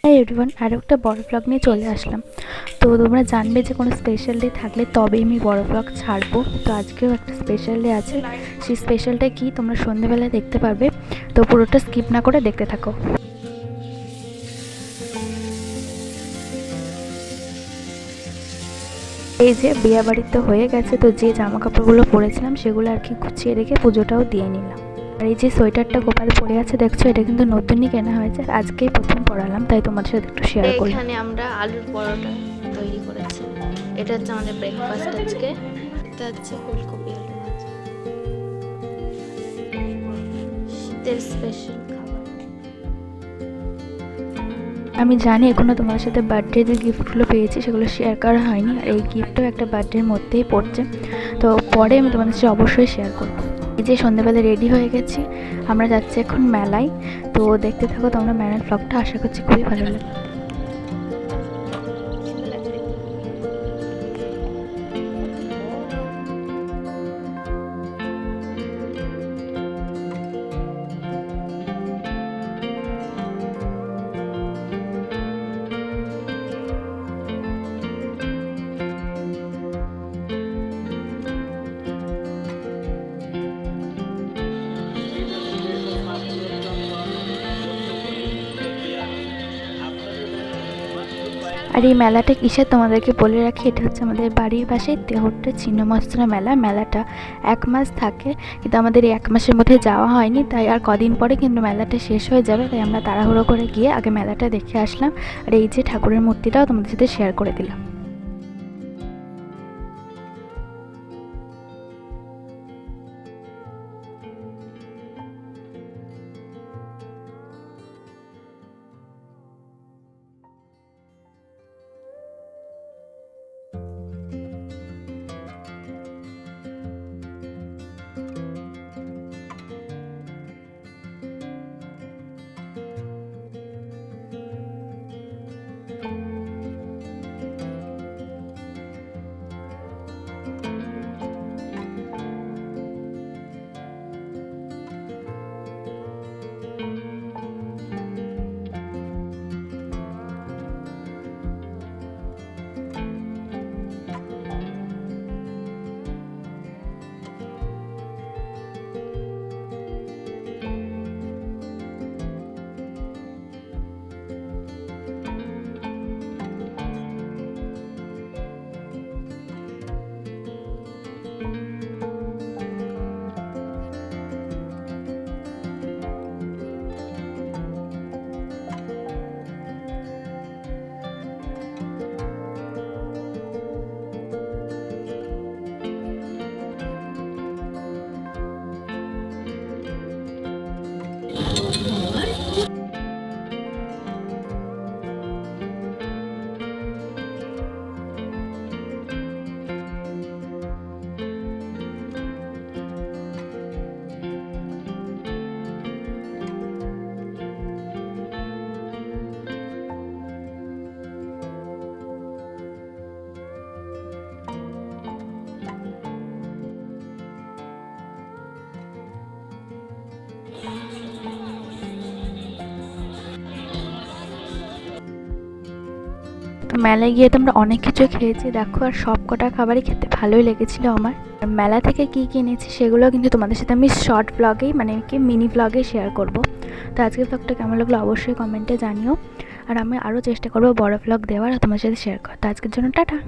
Hi everyone, আরও একটা বড় ব্লগ নিয়ে চলে আসলাম। তো তোমরা জানবে যে কোনো স্পেশাল ডে থাকলে তবেই আমি বড় ব্লগ ছাড়বো। তো আজকেও একটা স্পেশাল ডে আছে, সেই স্পেশালটা কি তোমরা সন্ধ্যেবেলায় দেখতে পারবে। তো পুরোটা স্কিপ না করে দেখতে থাকো। এই যে বিয়ে বাড়িতে হয়ে গেছে, তো যে জামা কাপড়গুলো পরেছিলাম সেগুলো আর কি গুছিয়ে রেখে পুজোটাও দিয়ে নিলাম। আর এই যে সোয়েটারটা গোপাল পরে আছে দেখছো, এটা কিন্তু নতুনই কেনা হয়েছে, আজকেই প্রথম পরালাম, তাই তোমাদের সাথে একটু শেয়ার করি। এখানে আমরা আলুর পরোটা তৈরি করেছি, এটা হচ্ছে আমাদের ব্রেকফাস্ট আজকে। এটা হচ্ছে ফুলকপি আলু ভাজা, শীতের স্পেশাল খাবার। আমি জানি এখনো তোমাদের সাথে বার্থডে যে গিফটগুলো পেয়েছি সেগুলো শেয়ার করা হয়নি, আর এই গিফটও একটা বার্থডের মধ্যেই পড়ছে, তো পরে আমি তোমাদের সাথে অবশ্যই শেয়ার করবো। এই যে সন্ধ্যেবেলা রেডি হয়ে গেছি, আমরা যাচ্ছি এখন মেলায়। তো দেখতে থাকো তোমরা মেলার ব্লগটা, আশা করছি খুবই ভালো লাগবে। আর এই মেলাটা কিসের তোমাদেরকে বলে রাখি, এটা হচ্ছে আমাদের বাড়ির পাশে তেহট্টের ছিন্নমস্তার মেলা। মেলাটা 1 মাস থাকে, কিন্তু আমাদের এই 1 মাসের মধ্যে যাওয়া হয়নি, তাই আর কদিন পরে কিন্তু মেলাটা শেষ হয়ে যাবে, তাই আমরা তাড়াহুড়ো করে গিয়ে আগে মেলাটা দেখে আসলাম। আর এই যে ঠাকুরের মূর্তিটাও তোমাদের সাথে শেয়ার করে দিলাম। তো মেলায় গিয়ে তোমরা অনেক কিছু খেয়েছি দেখো, আর সব কটা খাবারই খেতে ভালোই লেগেছিল আমার। আর মেলা থেকে কি কিনেছি সেগুলো কিন্তু তোমাদের সাথে আমি শর্ট ব্লগেই, মানে কি মিনি ব্লগে শেয়ার করব। তো আজকের ব্লগটা কেমন লাগলো অবশ্যই কমেন্টে জানিও, আর আমি আরও চেষ্টা করবো বড় ব্লগ দেওয়ার আর তোমাদের সাথে শেয়ার করা। তো আজকের জন্য টাটা।